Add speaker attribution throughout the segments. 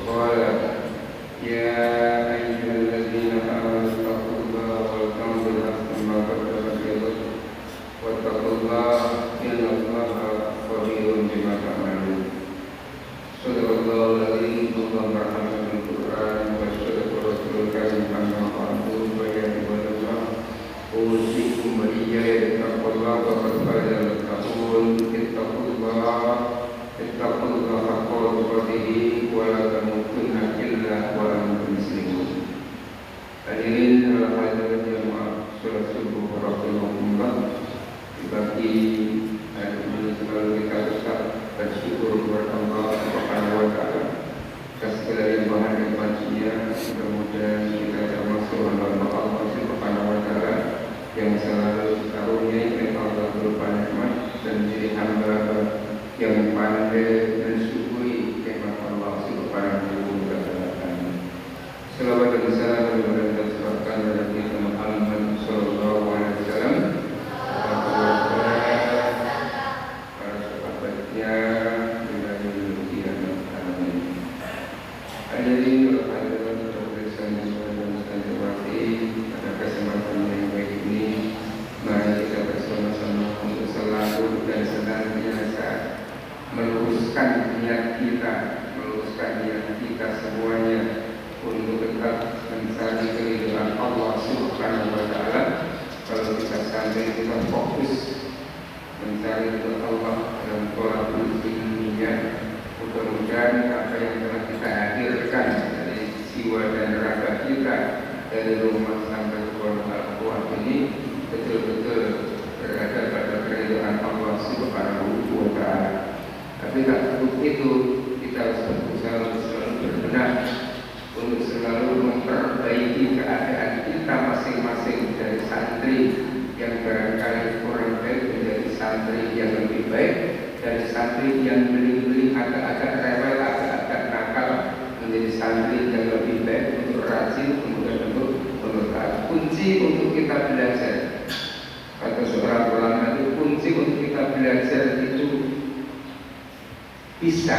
Speaker 1: قال يا أيها الذين آمنوا اتقوا الله ولتنظر نفس ما قدمت لغد واتقوا الله إن الله خبير بما تعملون. صدق الله العظيم. اللهم ارحمنا بالقرآن وصدق رسول الكريم أما بعد فيا عباد الله أوصيكم وإياي بتقوى الله وقد فاز المتقون. اتقوا الله حق تقاته ولا تموتن إلا وأنتم مسلمون. Hadirin hadirat jamaah salat subuh rahimakumullah. Dibagi hari ini selalu kita tetap bersyukur kepada Allah Subhanahu wa taala atas segala limpahan nikmat-Nya. Mudah-mudahan kita termasuk hamba Allah Subhanahu wa taala yang selalu karunia oleh Allah berupa nikmat dan menjadi hamba yang pandai mensyukuri nikmat Allah Subhanahu wa taala. Selawat dan salam kepada Rasulullah Nabi Muhammad sallallahu alaihi wasallam, para sahabatnya dan yang alamin. Hadirin hadirat terkasih dan sanjawati, pada kesempatan yang baik ini mari kita bersama-sama untuk selalu dan senantiasa meluruskan niat kita semuanya untuk tetap mencari keridhaan Allah Subhanahu wa taala. Kalau kita sampai kita fokus mencari ridha Allah dalam thalabul ilminya, mudah-mudahan apa yang telah kita hadirkan dari jiwa dan raga kita dari rumah sampai keluar al-Quran ini betul-betul berada pada keridhaan Allah Subhanahu wa taala. Tapi tak cukup itu, kita harus berusaha untuk selalu berbenah, untuk selalu memperbaiki keadaan kita masing-masing, dari santri yang barangkali kurang baik menjadi santri yang lebih baik, dari santri yang beli-beli agak-agak rewel, agak-agak nakal menjadi santri yang lebih baik, untuk rajin, kemudian untuk taat. Kunci untuk kita belajar, kata seorang ulama itu, kunci untuk kita belajar itu bisa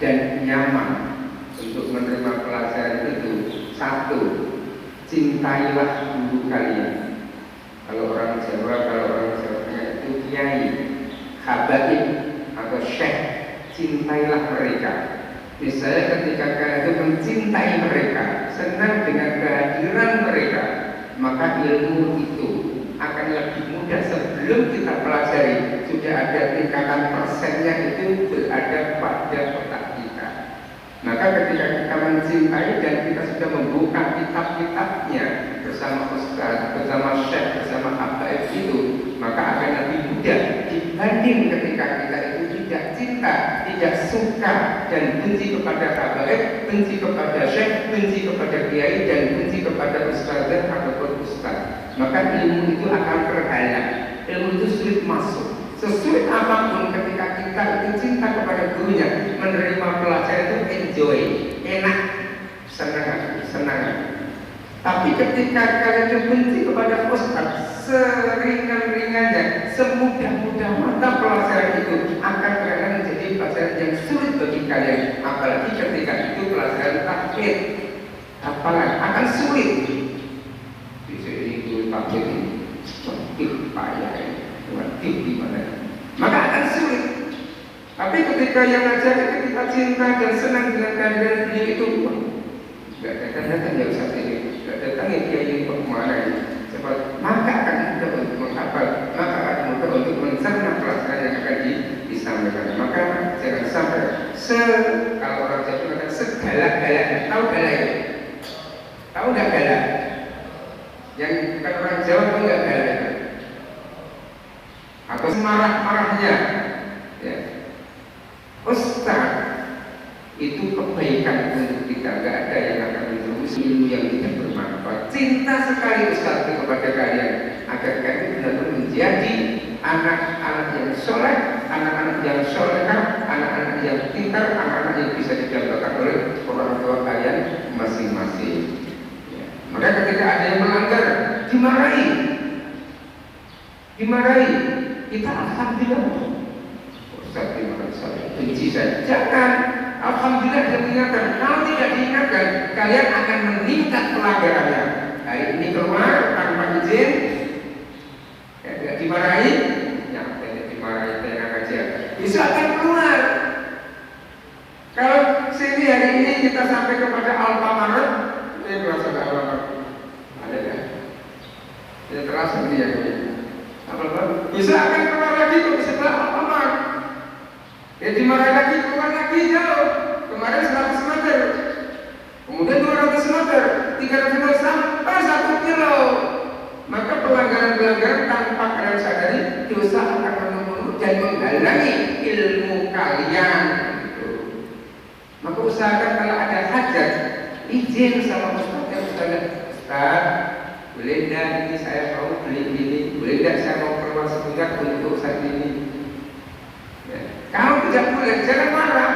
Speaker 1: dan nyaman untuk menerima pelajaran itu. Satu, cintailah guru kalian. Kalau orang Jawa itu kiai, habaib atau syekh, cintailah mereka. Misalnya ketika kalian itu mencintai mereka, senang dengan kehadiran mereka, maka ilmu itu akan lebih mudah. Sebelum kita pelajari, sudah ada tingkatan persennya itu berada pada otak kita. Maka ketika kita mencintai dan kita sudah membuka kitab-kitabnya bersama ustaz, bersama syekh, bersama habaib itu, maka akan lebih mudah dibanding ketika kita itu tidak cinta, tidak suka dan benci kepada habaib, benci kepada syekh, benci kepada kiai, dan benci kepada ustaz ataupun ustaz. Maka ilmu itu akan terhalang, ilmu itu sulit masuk. Sesulit apapun ketika kita itu cinta kepada gurunya, menerima pelajaran itu enjoy, enak, senang. Tapi ketika kalian itu benci kepada ustaz, seringan-ringannya, semudah-mudah mata pelajaran itu akan terkadang menjadi pelajaran yang sulit bagi kalian. Apalagi ketika itu pelajaran taklid, apalagi akan sulit. Taklid ini payah, di mana? Maka akan sulit. Tapi ketika yang ngajar itu kita cinta dan senang dengan kehadiran beliau itu, nggak datang ya ustaz ini, nggak datang ya kiai kemana ini, maka akan mudah untuk menghafal, maka akan mudah untuk mencerna pelajaran yang akan disampaikan. Maka jangan sampai kalau orang Jawa kata segala-galanya. Tahu galanya? Tahu nggak galanya? Yang bukan orang Jawa itu nggak galanya, atau semarah-marahnya, ya. Ustaz itu kebaikan untuk kita, nggak ada yang akan menjurus ilmu yang tidak bermanfaat. Cinta sekali Ustaz itu kepada kalian, agar kalian benar-benar menjadi anak-anak yang soleh, anak-anak yang solehah, anak-anak yang pintar, anak-anak yang bisa didambakan oleh orang tua kalian masing-masing. Ya. Maka ketika ada yang melanggar, dimarahi, kita alhamdulillah. Ustaz terima kasih, benci saya. Jangan. Alhamdulillah dia diingatkan. Kalau tidak diingatkan, kalian akan meningkat pelanggarannya. Hari ini keluar tanpa izin, tidak dimarahi, ya tidak dimarahi, tenang aja. Bisa akan keluar. Kalau sini hari ini kita sampai kepada Alfamart, ini berasa ke Alfamart, ada ya? Tidak terasa dia. Bisa akan keluar lagi ke sebelah Alfamart. Ya dimarahi lagi, keluar lagi jauh. Kemarin 100 meter, kemudian 200 meter, 300 meter sampai 1 kilo. Maka pelanggaran-pelanggaran tanpa kalian sadari, dosa akan menumpuk dan menghalangi ilmu kalian. Maka usahakan kalau ada hajat, izin sama Ustaz, boleh tidak ini saya mau beli ini, boleh tidak saya mau keluar sebentar untuk saat ini. Kalau tidak boleh, jangan marah.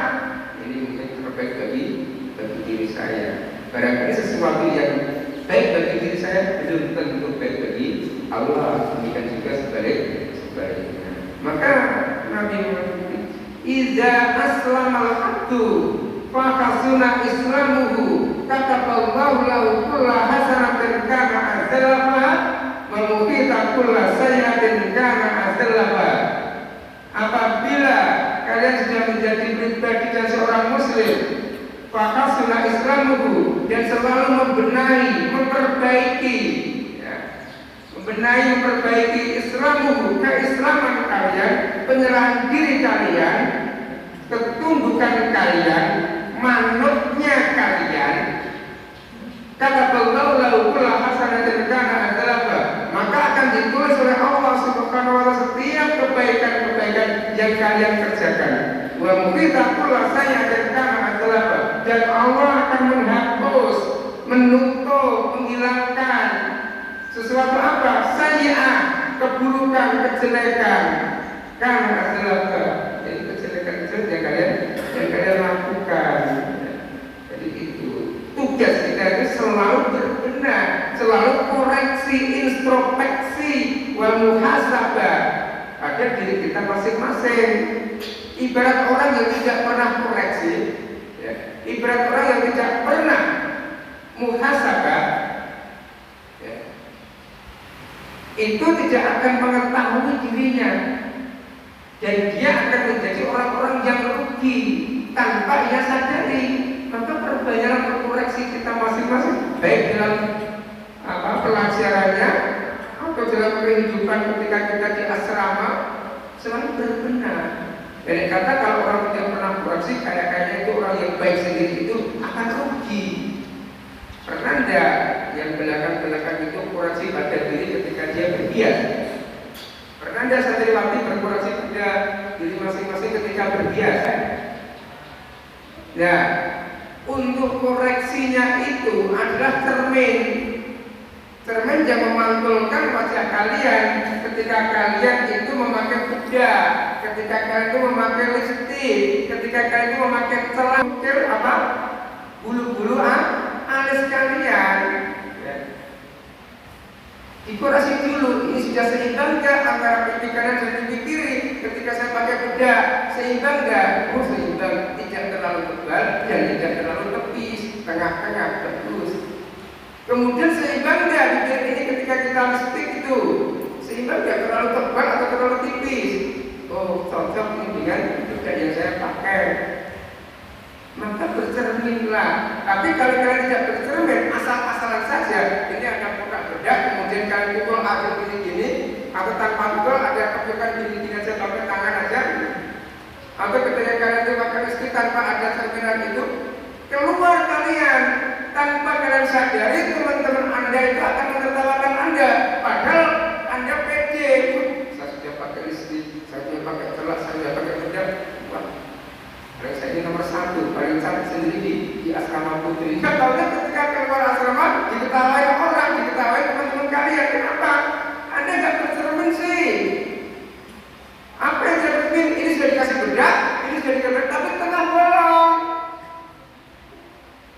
Speaker 1: Ini mungkin terbaik bagi diri saya. Barangkali sesuatu yang baik bagi diri saya belum tentu baik bagi Allah. Demikian juga sebaliknya. Maka Nabi Muhammad, "Iza aslamal abdu fa hasuna islamuhu, kataballahu lahu kulla hasanatin kana azlafa wa muhita kulla sayyi'atin kana azlafa." Apabila kalian sudah menjadi pribadi dan seorang muslim, fakasuna islamuhu, dan selalu membenahi, memperbaiki, ya, memperbaiki islamuhu, keislaman kalian, penyerahan diri kalian, ketundukan kalian, manutnya kalian. Kata Allah lalu pula hasanatin kana adzalaba, maka akan ditulis oleh Allah Subhanahu wa taala setiap kebaikan-kebaikan yang kalian kerjakan. Wa mughita kulla sayyi'atin kana adzalaba, dan Allah akan menghapus, menutup, menghilangkan sesuatu apa? Sayyi'ah, keburukan, kejelekan. Kana adzalaba, jadi kejelekan-kejelekan yang kalian lakukan. Jadi itu tugas kita itu selalu berbenah, selalu koreksi, introspeksi, wal muhasabah pada diri kita masing-masing. Ibarat orang yang tidak pernah koreksi, ya, ibarat orang yang tidak pernah muhasabah, ya, itu tidak akan mengetahui dirinya, dan dia akan menjadi orang-orang yang rugi tanpa ia sadari. Maka perbanyaklah berkoreksi kita masing-masing, baik dalam pelajarannya atau dalam kehidupan ketika kita di asrama, selalu berbenah. Jadi kata kalau orang tidak pernah koreksi, kayaknya itu orang yang baik sendiri itu akan rugi. Pernah enggak yang belakang-belakang itu koreksi pada diri ketika dia berbias? Pernah enggak santriwati berkoreksi pada diri masing-masing ketika berbias? Nah, untuk koreksinya itu adalah cermin yang memantulkan wajah kalian ketika kalian itu memakai bedak, ketika kalian itu memakai lipstik, ketika kalian itu memakai celana bulu-bulu alis kalian. Ya. Dikoreksi dulu, ini sudah seimbang nggak antara pipi kanan dan pipi kiri? Ketika saya pakai bedak, seimbang nggak? Oh seimbang, tidak terlalu tebal dan tidak terlalu tepis, tengah-tengah terus. Kemudian seimbang nggak bibir ini ketika kita lipstik itu? Seimbang nggak terlalu tebal atau terlalu tipis? Oh cocok ini dengan bedak yang saya pakai. Maka bercerminlah. Tapi kalau kalian tidak bercermin, asal-asalan saja, ini ada kotak bedak, kemudian kalian pukul atur gini-gini, atau tanpa pukul ada kepukan gini-gini aja pakai tangan aja, atau ketika kalian itu pakai listrik tanpa ada cerminan itu, keluar kalian tanpa kalian sadari, teman-teman Anda itu akan menertawakan Anda, padahal Anda pede. Saya sudah pakai listrik, saya sudah pakai celak, saya sudah pakai bedak. Saya ini nomor 1, paling cantik sendiri di asrama putri. Kan tahunya ketika keluar asrama diketahui orang, diketahui teman-teman kalian. Kenapa? Anda nggak bercermin sih. Apa yang cermin? Ini sudah dikasih bedak, ini sudah dikasih bedak, tapi tengah bolong.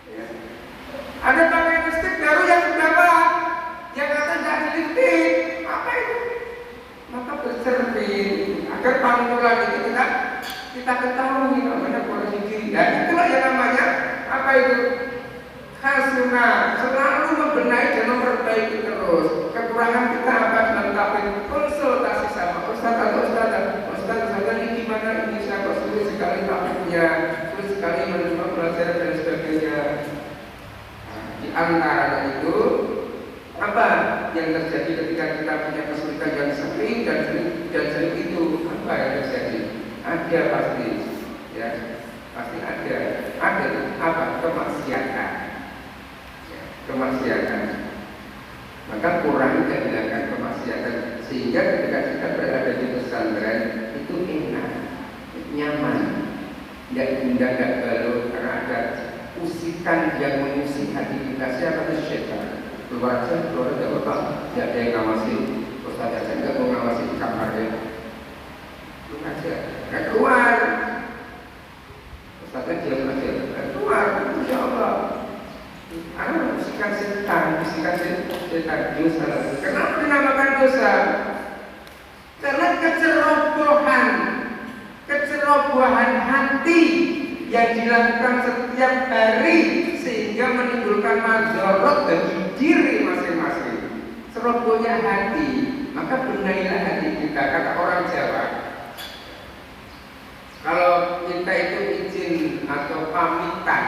Speaker 1: Ya. Ada pakai lipstik baru yang bawah, yang atas nggak ada lipstik. Apa itu? Maka bercermin agar pantulan itu kita ketahui namanya koreksi diri. Dan itulah yang sunnah, selalu membenahi dan memperbaiki terus. Kekurangan kita apa? Melengkapi konsultasi sama ustaz atau ustaz ini gimana, ini saya kok sulit sekali takutnya, sulit sekali menerima pelajaran dan sebagainya. Di antara itu apa yang terjadi ketika kita punya kesulitan yang sering dan sering itu apa yang terjadi? Ada pasti, ya pasti ada apa? Kemaksiatan, ya, kemaksiatan. Maka kurangi dan hilangkan kemaksiatan sehingga ketika kita berada di pesantren itu enak, nyaman, tidak gundah, tidak balut karena ada usikan yang mengusik hati kita. Siapa itu? Syaitan. Keluar tidak apa-apa, tidak ada yang ngawasi. Ustaz aja tidak mau ngawasi di kamarnya, lu aja nggak keluar. Ustaznya diam aja, nggak keluar. Insya Allah karena usikan setan dosa. Kenapa dinamakan dosa? Karena kecerobohan hati yang dilakukan setiap hari sehingga menimbulkan mazharat bagi diri masing-masing. Cerobohnya hati, maka benahilah hati kita. Kata orang Jawa, kalau kita itu izin atau pamitan,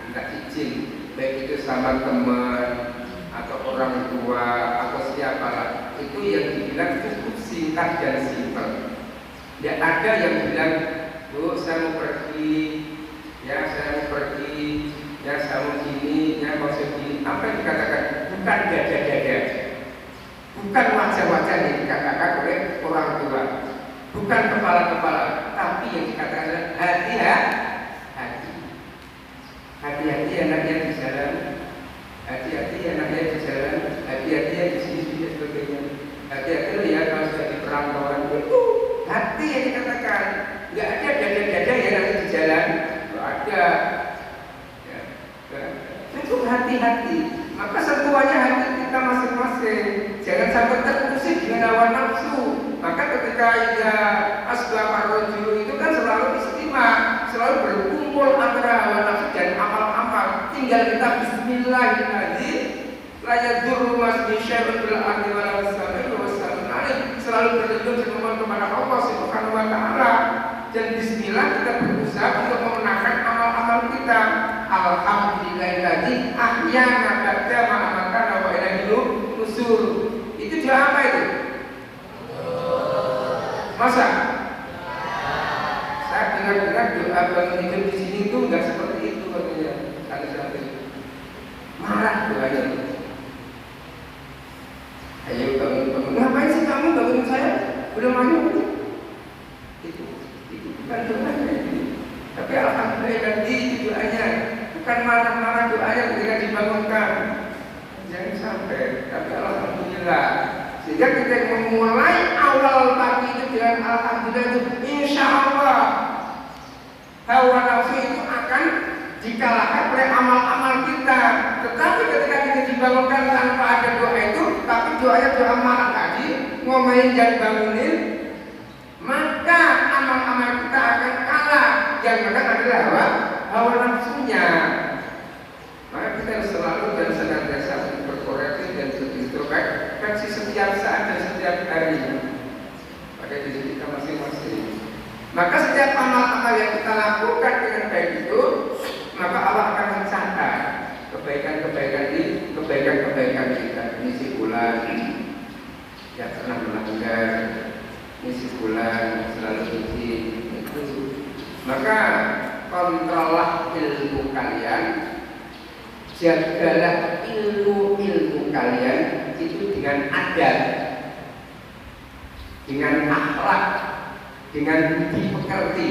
Speaker 1: minta izin, baik itu sama teman atau orang tua atau siapalah, itu yang dibilang cukup singkat dan simpel. Tidak ada yang bilang, Bu, saya mau pergi, ya saya mau pergi, ya saya mau gini, ya mau segini. Apa yang dikatakan? Bukan dada-dada, bukan wajah-wajah yang dikatakan oleh orang tua, bukan kepala-kepala, tapi yang dikatakan adalah hati-hati anaknya di jalan, hati-hati anaknya di jalan, hati-hati di sini dan sebagainya. Hati-hati ya kalau sudah di perantauan itu hati yang dikatakan. Nggak ada dada-dada yang nanti di jalan, nggak ada. Ya, cukup hati-hati. Maka sentuhannya hati kita masing-masing. Jangan sampai terusik dengan hawa nafsu. Maka ketika ya asbab ar-rajul itu kan selalu istimewa, selalu berkumpul antara hawa nafsu dan amal-amal. Tinggal kita bismillahirrahmanirrahim, la yadurru ma syai'un fil ardi wa la fis samai, selalu berlindung dan memohon kepada Allah Subhanahu wa taala. Dan bismillah kita berusaha untuk memenangkan amal-amal kita. Alhamdulillahilladzi ahyana ba'da ma amatana wa ilaihi nusur. Itu doa apa itu? Masa? Saya dengar-dengar doa bangun tidur di sini itu enggak seperti itu katanya. Satu-satu marah doanya. Ayo bangun. Ngapain sih kamu bangunin saya? Belum mandi. Itu bukan doanya. Tapi alhamdulillah itu doanya. Bukan marah-marah doanya ketika dibangunkan. Jangan sampai. Tapi alhamdulillah. Sehingga kita memulai awal pagi itu dengan alhamdulillah itu, insya Allah hawa nafsu itu akan dikalahkan oleh amal-amal kita. Tetapi ketika kita dibangunkan tanpa ada doa itu, tapi doanya doa marah tadi, ngomain dan bangunin, maka amal-amal kita akan kalah. Yang menang adalah hawa nafsunya. Maka kita harus selalu dan senantiasa berkoreksi dan berintrospeksi setiap saat dan setiap hari pada diri kita masing-masing. Maka setiap amal-amal yang kita lakukan dengan baik itu, maka Allah akan mencatat kebaikan kita. Ini si bulan tidak pernah melanggar, ini si bulan selalu suci. Itu maka kontrollah ilmu kalian, jagalah ilmu kalian itu dengan adab, dengan akhlak, dengan budi pekerti.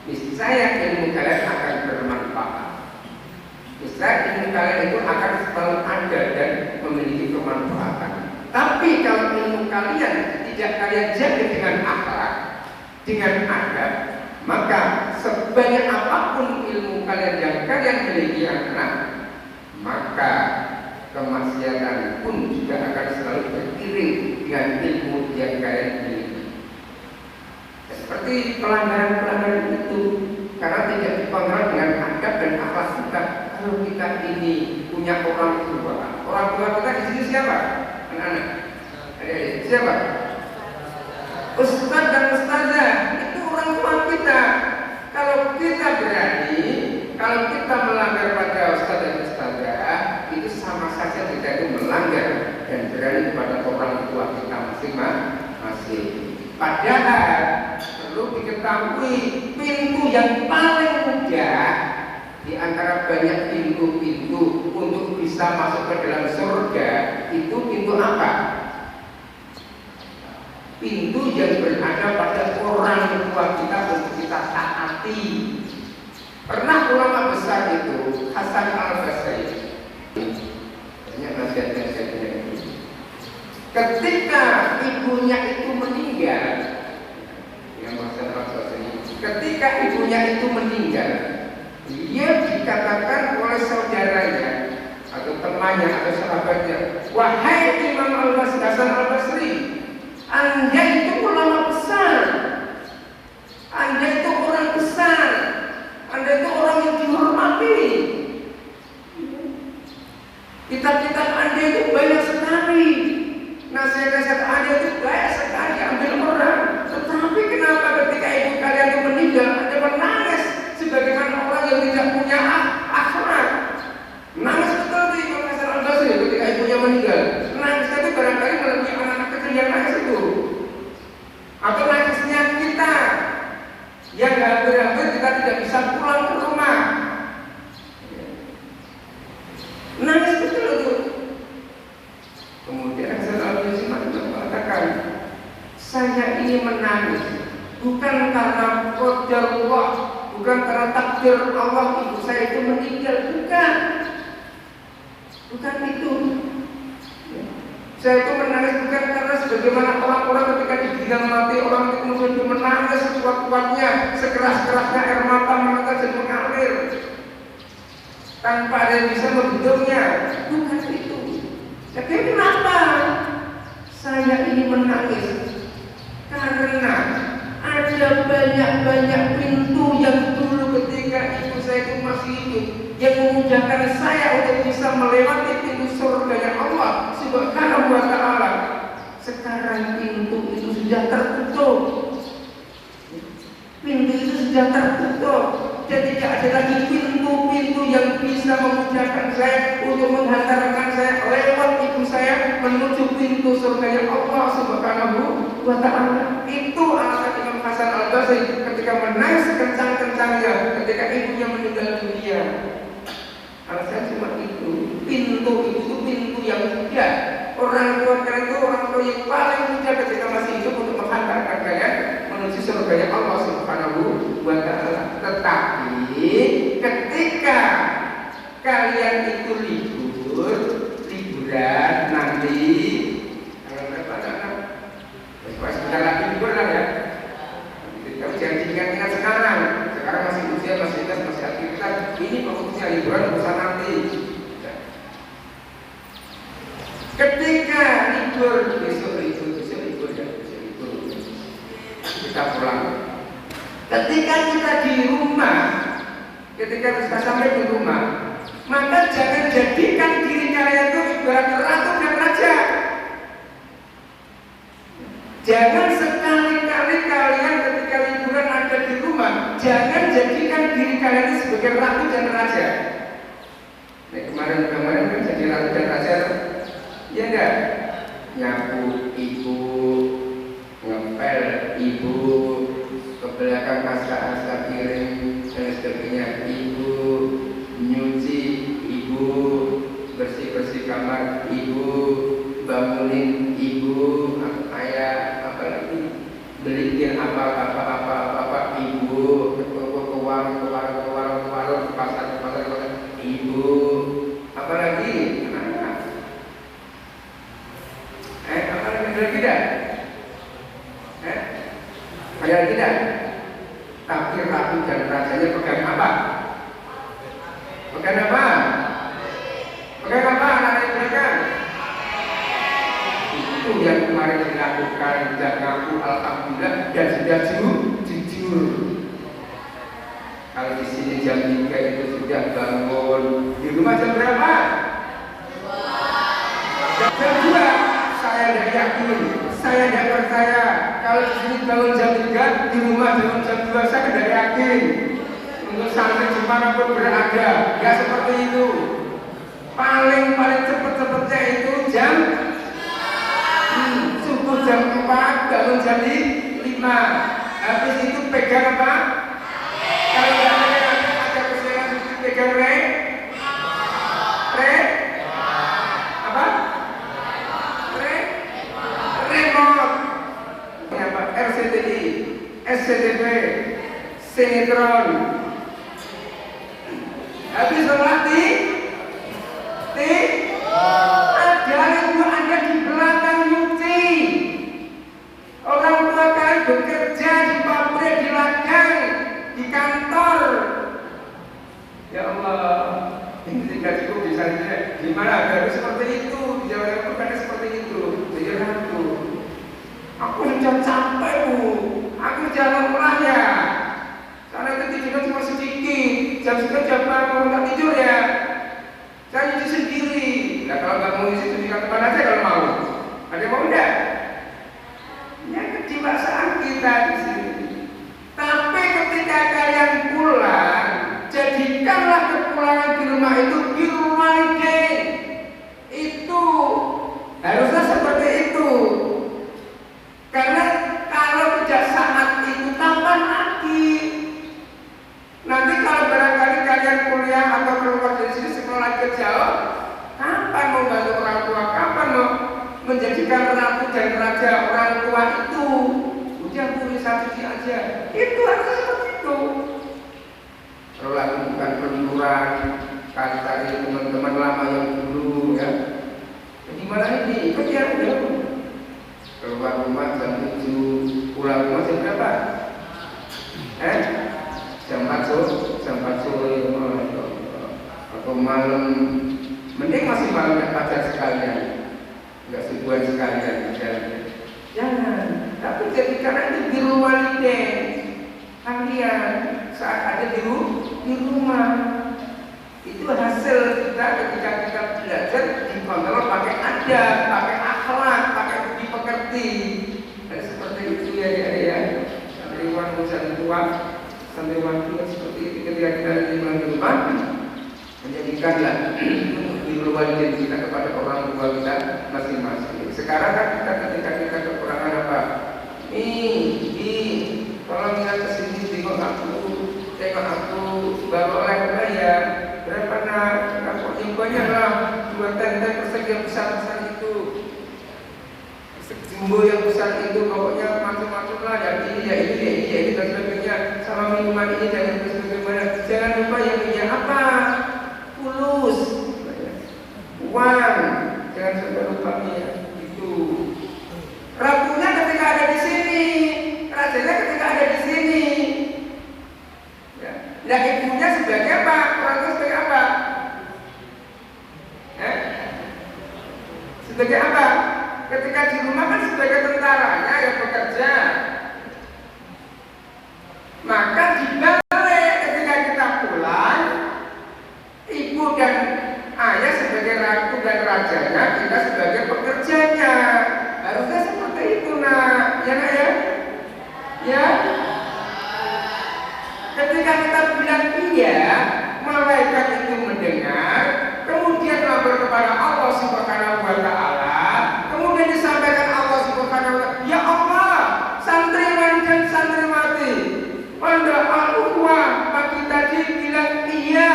Speaker 1: Niscaya ilmu kalian akan bermanfaat. Niscaya ilmu kalian itu akan selalu ada dan memiliki kemanfaatan. Tapi kalau ilmu kalian tidak kalian jaga dengan akhlak, dengan adab, maka sebanyak apapun ilmu kalian yang kalian miliki anak, maka kemaksiatan pun juga akan selalu beriring dengan ilmu yang kalian miliki. Seperti pelanggaran-pelanggaran itu, karena tidak dikontrol dengan adab dan akhlak kita, kalau kita ini punya orang tua kita di sini siapa? Anak-anak, adik-adik, siapa? Ustaz dan ustazah, itu orang tua kita. Kalau kita berani, kalau kita melanggar pada ustaz dan ustazah, itu sama saja kita itu melanggar dan berani kepada orang tua kita masing-masing. Padahal perlu diketahui, pintu yang paling mudah di antara banyak pintu-pintu untuk bisa masuk ke dalam surga, itu pintu apa? Pintu yang berada pada orang tua kita untuk kita taati. Pernah ulama besar itu Hasan Al-Basri, banyak nasihat-nasihatnya itu. Ketika ibunya itu meninggal, yang Hasan Al-Basri, ketika ibunya itu meninggal, dia dikatakan oleh saudaranya atau temannya atau sahabatnya, wahai Imam Al-Basri, Hasan Al-Basri, Anda itu ulama besar, Anda itu orang besar, Anda itu orang yang dihormati, kitab-kitab Anda itu banyak sekali, nasihat-nasihat Anda itu banyak sekali ambil orang. Tetapi kenapa ketika ibu kalian itu meninggal Anda menangis sebagaimana orang yang tidak punya akhlak? Nangis betul tuh Imam Hasan Al-Basri ketika ibunya meninggal. Nangis itu barangkali melebihi anak-anak kecil yang nangis itu, atau nangisnya kita yang hampir-hampir kita tidak bisa pulang ke rumah. Nangis betul itu. Kemudian Hasan Al-Basri mengatakan, saya ini menangis bukan karena qadarullah, bukan karena takdir Allah ibu saya itu meninggal, bukan itu. Saya itu menangis bukan karena sebagaimana orang-orang ketika dibilang mati, orang itu kemudian menangis sekuat-kuatnya, sekeras-kerasnya air mata menetes dan mengalir tanpa ada yang bisa membendungnya, bukan itu. Tapi kenapa saya ini menangis? Karena ada banyak pintu yang dulu ketika ibu saya itu masih hidup yang memudahkan saya untuk bisa melewati pintu surganya Allah Subhanahu wa ta'ala. Sekarang pintu itu sudah tertutup. Pintu itu sudah tertutup dan tidak ada lagi pintu-pintu yang bisa memudahkan saya untuk menghantarkan saya lewat ibu saya menuju pintu surganya Allah Subhanahu wa ta'ala. Itu alasan Imam Hasan Al-Basri ketika menangis kencang-kencangnya ketika ibunya meninggal dunia. Alasan cuma itu. Pintu itu pintu yang mudah. Orang tua kalian itu orang tua yang paling mudah ketika masih hidup untuk menghantarkan kalian menuju surganya Allah Subhanahu wa ta'ala. Tetapi ketika kalian itu liburan nanti, kalau berapa anak? Sebentar lagi libur lah ya. Kamu jangan diingat-ingat sekarang masih usia, masih tes, masih aktivitas. Ini fokusnya liburan, urusan nanti. Ketika libur, besok libur ya, kita pulang. Ketika kita di rumah, ketika kita sampai di rumah, maka jangan jadikan diri kalian itu ibarat ratu dan raja. Jangan sekali-kali kalian ketika liburan ada di rumah, jangan jadikan diri kalian itu sebagai ratu dan raja. Nah, kemarin kan jadi ratu dan raja, ya enggak? Nyapu ibu, ngepel ibu, ke belakang asa-asa piring dan sebagainya ibu, nyuci ibu, bersih-bersih kamar ibu, bangunin ibu, ayah apa lagi, beliin apa ibu, ke warung, ke pasar, ibu, apa lagi, apa lagi tidak? Ada tidak? Tapi ratu dan rajanya pegang apa? Pegang apa? Pegang apa? Anak belakang. Itu yang kemarin dilakukan dan ngaku alhamdulillah dan sudah jujur. Kalau di sini jam 3 itu sudah udah bangun di rumah jam berapa? Jam 2. Saya tidak yakin, saya tidak percaya kalau di sini bangun jam 3, di rumah bangun jam 2, saya tidak yakin. Untuk sampai dimanapun berada, ya seperti itu. Paling cepetnya itu jam subuh jam 4, bangun jam 5. Habis itu pegang apa? Kalau nggak ada kesiangan pegang apa? Remote. Apa? RCTI, SCTV, sinetron. Habis sholat ada ibu Anda di belakang nyuci. Orang tua kalian bekerja di pabrik, di ladang, di kantor. Ya Allah, ini tidak cukup bisa gimana? Harus seperti itu. Di Jawa Timur kan seperti itu. Jadi aku sudah capek bu. Aku jalan pelan ya. Karena itu tidurnya cuma sedikit. Jam 9 jam 4 mau nggak tidur ya. Saya nyuci sendiri. Nah kalau nggak mau nyuci di tempat aja kalau mau. Ada yang mau enggak? Ya kedewasaan kita di sini. Tapi ketika kalian pulang, jadikanlah kepulangan di rumah itu birrwalidain. Itu harusnya seperti itu. Karena kalau tidak saat itu kapan lagi? Nanti kalau barangkali kalian kuliah atau keluar dari sini sekolah lagi jauh, kapan mau bantu orang tua? Kapan mau menjadikan ratu dan raja orang tua itu? Udah boleh satu aja. Itu harus seperti itu. Kalau lagi bukan penurunan, cari teman-teman lama yang dulu ya. Gimana ini? Ikut ya. Keluar rumah jam 7, pulang rumah jam berapa? Jam 4 sore atau malam, mending masih malam dan pacar sekalian, nggak subuhan sekalian. Jangan, tapi jadikan itu birrwalidain kalian saat ada di rumah. Itu hasil kita ketika kita belajar dikontrol pakai adab, pakai akhlak, pakai budi pekerti. Dan seperti itu ya. Dari uang tua sampai waktu seperti itu ketika kita di rumah, menjadikanlah birrwalidain kita kepada orang tua kita masing-masing. Sekarang kan ketika kita kekurangan apa? Tolong lihat ke sini, tengok aku, bawa oleh ya. Berapa nak? Aku banyak lah, 2 tenda persegi yang besar itu. Jumbo yang besar itu, pokoknya macam-macam lah. Dan ini dan sebagainya. Sama minuman ini dan sebagainya. Jangan lupa yang punya apa? Fulus, uang. Jangan sampai lupa ya. Itu. Ratunya ketika ada di sini, rajanya ketika ada di sini. Ya. Nah ibunya sebagai apa? Orang tua sebagai apa? Sebagai apa? Ketika di rumah kan sebagai tentaranya yang bekerja. Maka dibalik ketika kita pulang, ibu dan ayah sebagai ratu dan rajanya, kita sebagai pekerjanya. Harusnya seperti itu nak, ya nak ya? Ya. Ketika kita bilang iya, malaikat itu mendengar, kemudian lapor kepada Allah Subhanahu wa Ta'ala, kemudian disampaikan Allah Subhanahu wa Ta'ala, ya Allah, santriwan dan santriwati, pada al-ukhwah pagi tadi bilang iya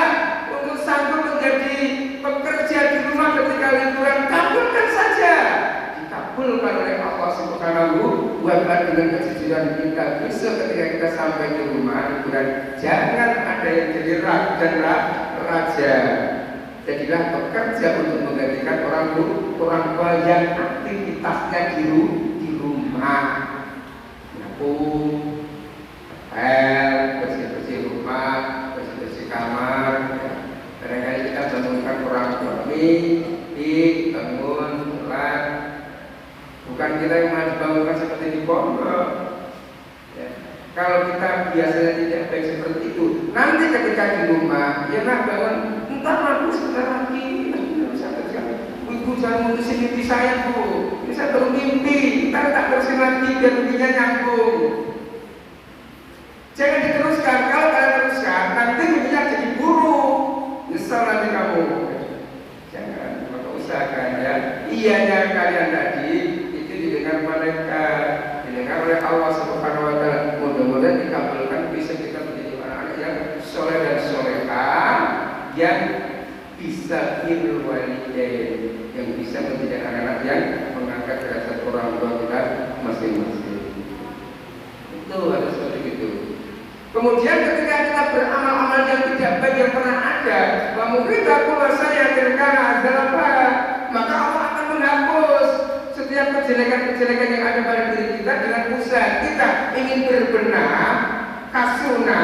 Speaker 1: untuk sanggup menjadi pekerja di rumah ketika liburan, kabulkan saja. Dikabulkan oleh Allah Subhanahu wa Ta'ala dengan kejujuran kita. Besok ketika kita sampai di rumah liburan, jangan ada yang jadi ratu dan raja. Jadilah pekerja untuk menggantikan orang tua yang aktivitasnya di rumah. Nyapu, bersih-bersih rumah, bersih-bersih kamar. Kadang-kadang kita bangunkan orang tua ini, bangun, pulang. Bukan kita yang harus bangunkan seperti di pondok. Ya. Kalau kita biasanya tidak baik seperti itu, nanti ketika di rumah, ya nak bangun, entah aku sebentar lagi, ibu jangan mutusin mimpi saya bu, ini saya baru mimpi, ntar tak terusin lagi biar mimpinya nyambung. Jangan diteruskan, kalau kalian teruskan, nanti mimpinya jadi buruk, nyesal nanti kamu. Jangan, maka usahakan ya, iyanya kalian tadi itu didengar malaikat, didengar oleh Allah Subhanahu wa Ta'ala. Mudah-mudahan dikabulkan, bisa kita menjadi anak-anak yang soleh dan solehah, yang bisa birrul walidain, yang bisa menjadi anak-anak yang mengangkat derajat orang tua kita masing-masing. Itu harus seperti itu. Kemudian ketika kita beramal-amal yang tidak baik yang pernah ada, mungkin aku saya terkena adalah apa? Maka Allah akan menghapus setiap kejelekan-kejelekan yang ada pada diri kita dengan usaha kita ingin berbenah, kasuna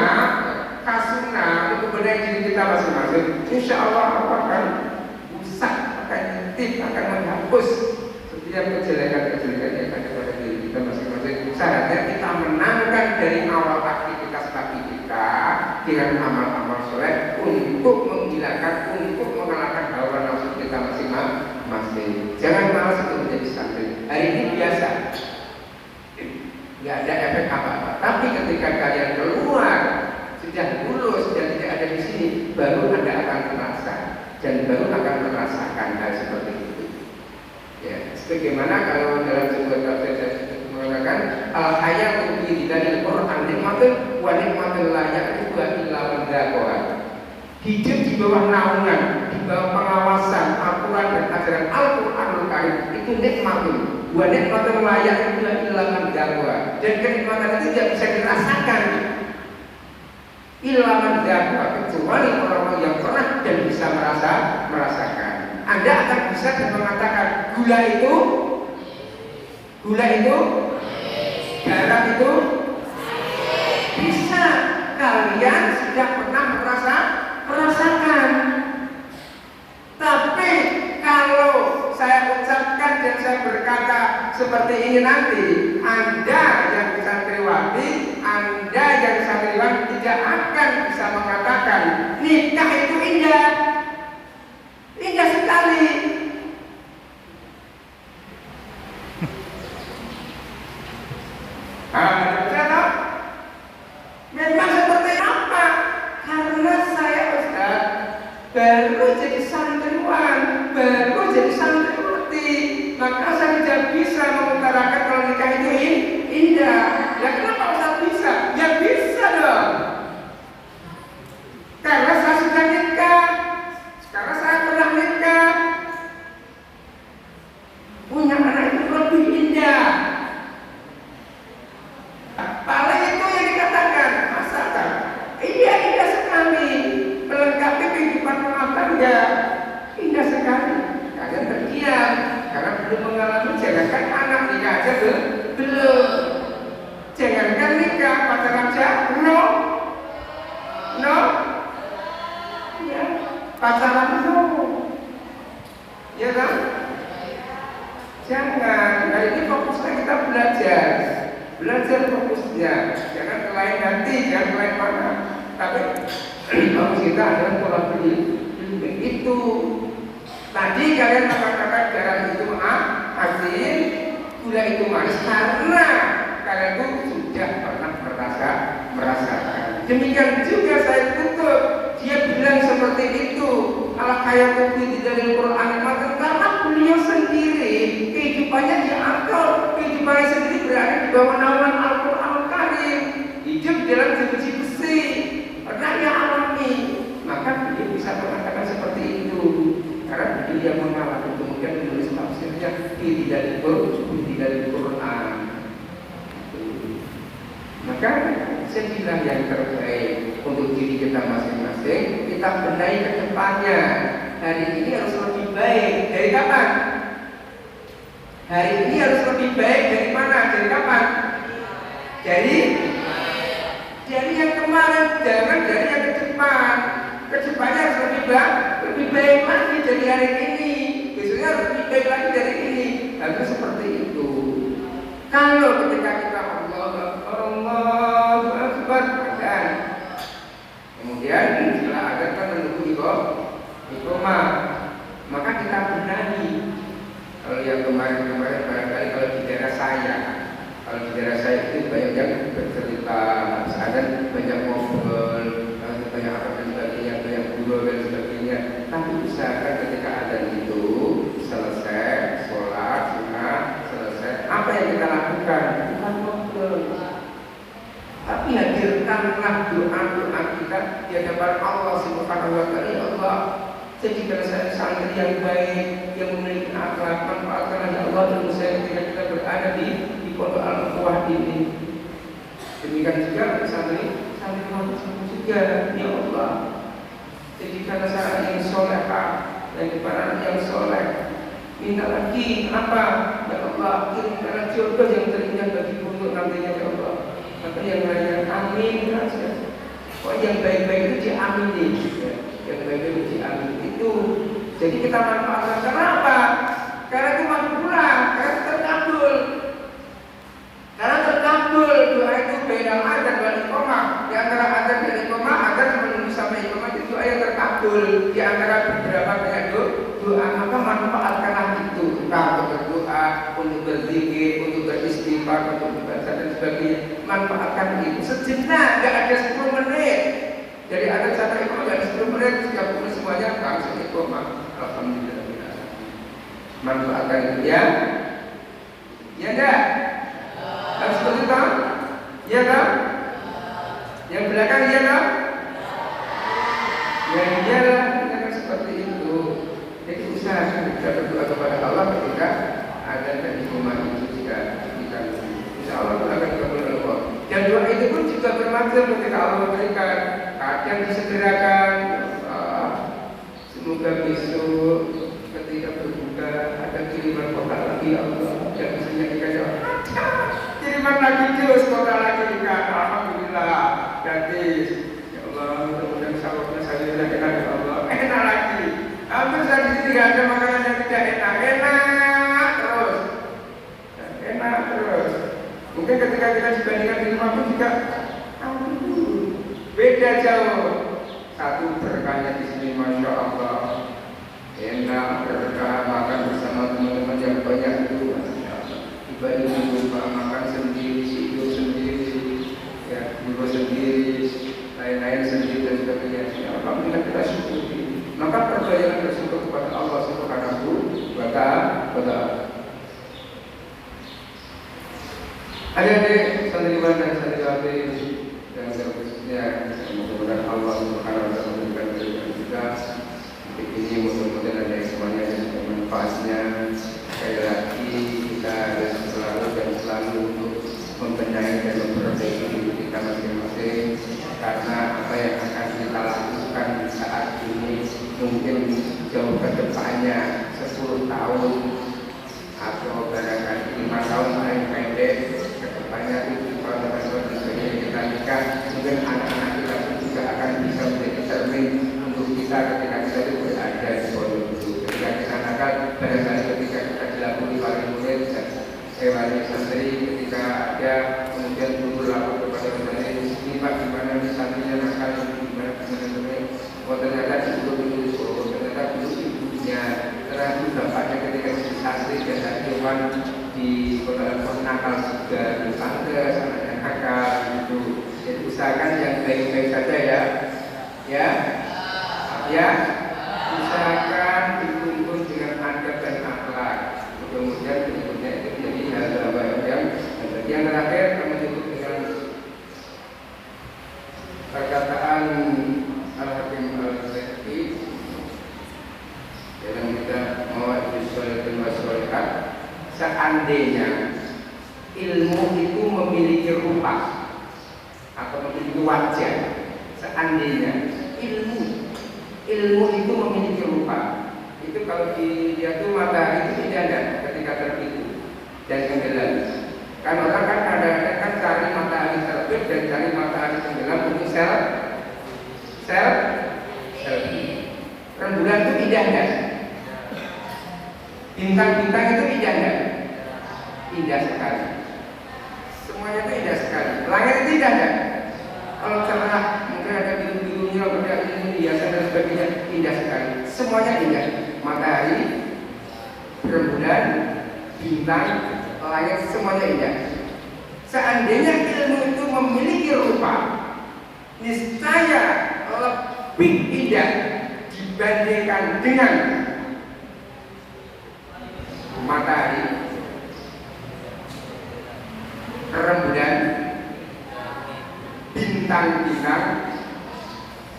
Speaker 1: untuk benahi diri kita masing-masing. Insya Allah akan rusak, akan intip, akan menghapus setiap kejelekan-kejelekan yang ada pada diri kita masing-masing. Syaratnya kita menangkan dari awal aktivitas pagi kita dengan amal-amal soleh untuk menghilangkan, untuk mengalahkan hawa nafsu kita masing-masing. Jangan malas untuk menjadi santri. Hari ini biasa, nggak ada efek apa-apa. Tapi ketika kalian keluar sudah lulus dan tidak ada di sini, baru Anda akan merasa dan baru akan merasakan hal seperti itu. Ya, sebagaimana kalau dalam sebuah tafsir mengatakan al-hayatu fi dalil Quran nikmatun wa nikmatul la ya'rifu illa man dzaqaha. Hidup di bawah naungan, di bawah pengawasan aturan dan ajaran Al-Qur'anul Karim itu nikmatun wa nikmatul la ya'rifu illa man dzaqaha. Dan kenikmatan itu tidak bisa dirasakan illa man dzaqaha, kecuali orang-orang yang pernah dan bisa merasakan. Anda akan bisa dan mengatakan gula itu, garam itu bisa. Kalian sudah pernah merasakan. Tapi kalau saya ucapkan dan saya berkata seperti ini nanti, Anda yang santriwati, Anda yang santriwan tidak akan bisa mengatakan nikah itu indah sekali. Memang seperti apa? Karena saya Ustaz baru jadi santriwan, baru jadi santriwati, maka saya tidak bisa mengutarakan kalau nikah itu indah. Ya kenapa Ustaz bisa? Ya bisa dong. Karena saya sudah nikah, karena saya pernah nikah. Punya anak itu lebih indah. Paling itu yang dikatakan masakan. Iya indah sekali, melengkapi kehidupan rumah tangga. Indah sekali. Kalian terdiam karena belum mengalami. Jangankan anak nikah aja belum. Jangankan nikah, pacaran aja no. Ya, pacaran no. Ya kan? Jangan. Hari ini fokusnya kita belajar fokusnya, jangan ke lain hati, jangan ke lain mana. Tapi fokus kita adalah pola ilmu itu. Tadi kalian mengatakan garam itu asin, gula itu manis karena kalian itu sudah pernah merasakan. Demikian juga saya tutup, dia bilang seperti itu. Al-hayatu fi dalil Quran karena beliau sendiri kehidupannya diatur, kehidupannya sendiri berada di bawah naungan Al-Qur'anul Karim, hidup dalam jeruji besi, pernah dia alami, maka beliau bisa mengatakan seperti itu karena beliau mengalami. Kemudian menulis tafsirnya di dalil Quran. Maka jadilah yang terbaik untuk diri kita masing-masing. Kita benahi ke depannya. Hari ini harus lebih baik. Dari kapan? Hari ini harus lebih baik dari mana? Dari kapan? Dari yang kemarin, jangan dari yang ke depan. Ke depannya harus lebih baik lagi dari hari ini. Besoknya harus lebih baik lagi dari ini. Harus seperti itu. Kalau ketika kita Allah istiqomah, maka kita benahi. Kalau yang kemarin-kemarin barangkali kalau di daerah saya itu banyak yang bercerita, ada banyak ngobrol, banyak apa dan sebagainya, banyak guru dan sebagainya. Tapi usahakan ketika adzan itu selesai sholat sunat, selesai apa yang kita lakukan? Bukan ngobrol, tapi hadirkanlah doa-doa kita di hadapan Allah Subhanahu wa taala. Ya Allah, jadikan saya santri yang baik, yang memiliki akhlak, manfaatkan ya Allah dan saya ketika kita berada di pondok Al-Quwah ini. Demikian juga santri juga, ya Allah, jadikan saya yang soleha dan kepada yang soleh. Minta lagi apa? Ya Allah, kirimkan jodoh yang terindah bagi untuk nantinya ya Allah. Maka yang lainnya amin saja. Kok yang baik-baik itu diamini, ya. Yang baik-baik itu diamini itu. Jadi kita manfaatkan. Kenapa? Karena itu makbulah, karena terkabul. Karena terkabul doa itu beda adzan dan iqamah. Di antara adzan dan iqamah, adzan menunggu sampai iqamah itu doa yang terkabul. Di antara beberapa banyak doa, maka manfaatkanlah itu. Entah untuk berdoa, untuk berzikir, untuk beristighfar, untuk membaca dan sebagainya. Manfaatkan itu sejenak, tidak ada 10 menit. Jadi ada sampai iqamah tidak ada 10 menit, 30 semuanya langsung iqamah. Alhamdulillah. Manfaatkan itu ya. Ya enggak? Harus seperti itu? Iya tak? Yang belakang iya tak? Ya iyalah, kita kan seperti itu. Jadi usahakan kita berdoa kepada Allah ketika ada dan iqamah itu jika kita insya Allah akan dikabul oleh Allah. Dan doa itu pun juga bermacam ketika Allah memberikan. Kadang disegerakan. Semoga besok ketika berbuka ada kiriman kotak lagi ya Allah. Yang bisa nyanyikan ya Allah. Kiriman lagi terus kotak lagi kan. Alhamdulillah. Gratis. Ya Allah, mudah-mudahan sahurnya saya enak ya Allah. Enak lagi. Hampir saat ini tidak ada makanan yang tidak enak. Enak terus. Enak terus. Mungkin ketika kita dibandingkan di rumah pun juga beda jauh. Satu berkahnya di sini, masya Allah, enak berkah makan bersama teman-teman yang banyak itu, masya Allah. Dibanding di rumah makan sendiri, tidur sendiri, ya dulu sendiri, lain-lain sendiri dan sebagainya. Alhamdulillah kita syukuri. Maka percayalah bersyukur kepada Allah Subhanahu wa taala. Adik-adik santriwan dan santriwati yang khususnya mudah-mudahan Allah Subhanahu wa taala memberikan kebaikan kita. Ini mudah-mudahan ada semuanya yang bermanfaatnya. Sekali lagi kita harus selalu untuk membenahi dan memperbaiki diri kita masing-masing, karena apa yang akan kita lakukan saat ini mungkin jauh ke depannya 10 tahun atau barangkali 5 tahun paling pendek ke depannya 7 tahun dan sebagainya kita nikah, mungkin anak-anak kita juga akan bisa menjadi cermin untuk kita ketika kita itu berada di pondok itu. Ketika kita nakal, barangkali ketika kita dilakoni wali murid dan wali santri, ketika ada kemudian guru lapor kepada kita ini Pak gimana nih santrinya nakal, gimana ternyata dulu ternyata dulu ibunya, ternyata bapaknya ketika di santri dan dewan di kota nakal juga dipanggil anaknya nakal gitu. Jadi usahakan yang baik-baik saja ya, usahakan dituntun dengan adab dan akhlak. Kemudian berikutnya itu menjadi hal-hal yang terakhir kami tutup dengan perkataan Al-Hakim Al-Zaidi dalam kita Mawadih Sholihin wa Sholihat. Seandainya ilmu itu memiliki rupa atau memiliki wajah, seandainya ilmu itu memiliki rupa, itu kalau dilihat tuh matahari itu tidak ada ketika terbit dan tenggelam. Kan orang kan kadang-kadang kan cari matahari terbit dan cari matahari tenggelam untuk rembulan itu indah enggak? Bintang-bintang itu indah enggak? Indah sekali. Semuanya itu indah sekali. Langit itu indah enggak? Kalau cerah, mungkin ada biru-birunya, ada ini hiasan dan sebagainya, indah sekali. semuanya indah. Matahari, rembulan, bintang, langit, semuanya indah. Seandainya ilmu itu memiliki rupa, niscaya lebih indah dibandingkan dengan matahari, rembulan, bintang-bintang,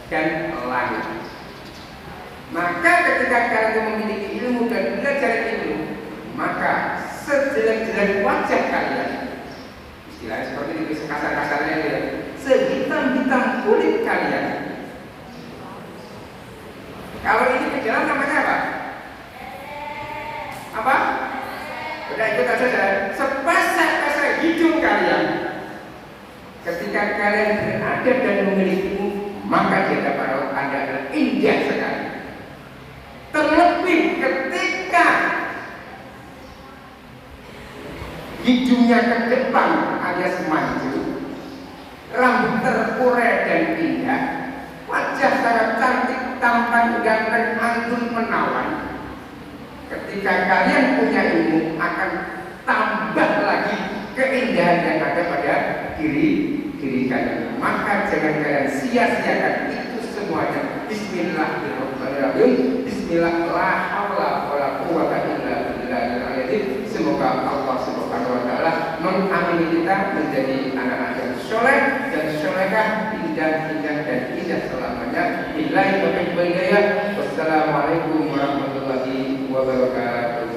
Speaker 1: dan langit. Maka ketika kalian memiliki ilmu dan belajar ilmu, maka sejelek-jelek wajah kalian, istilahnya seperti itu, kasar-kasarnya ya, sehitam-hitam kulit kalian. Kalau ini ke jalan namanya apa? Apa? Udah ikut saja. Sepasang-pasang hidung kalian, ketika kalian berada dan memiliki ilmu, maka dia dapat Anda adalah indah sekali. Terlebih ketika hidungnya ke depan alias maju, rambut terurai dan indah, wajah sangat cantik, tampan, ganteng, anggun, menawan. Ketika kalian punya ilmu, akan tambah lagi keindahan yang ada pada diri kalian. Maka jangan kalian sia-siakan itu semuanya. Bismillahirrahmanirrahim. Bismillah, la haula wala quwwata illa billahil azim. Semoga Allah Subhanahu wa taala mengamini kita menjadi anak-anak yang soleh dan solehah, indah dan indah selamanya. Billahi taufiq wal hidayah. Wassalamualaikum warahmatullahi wabarakatuh.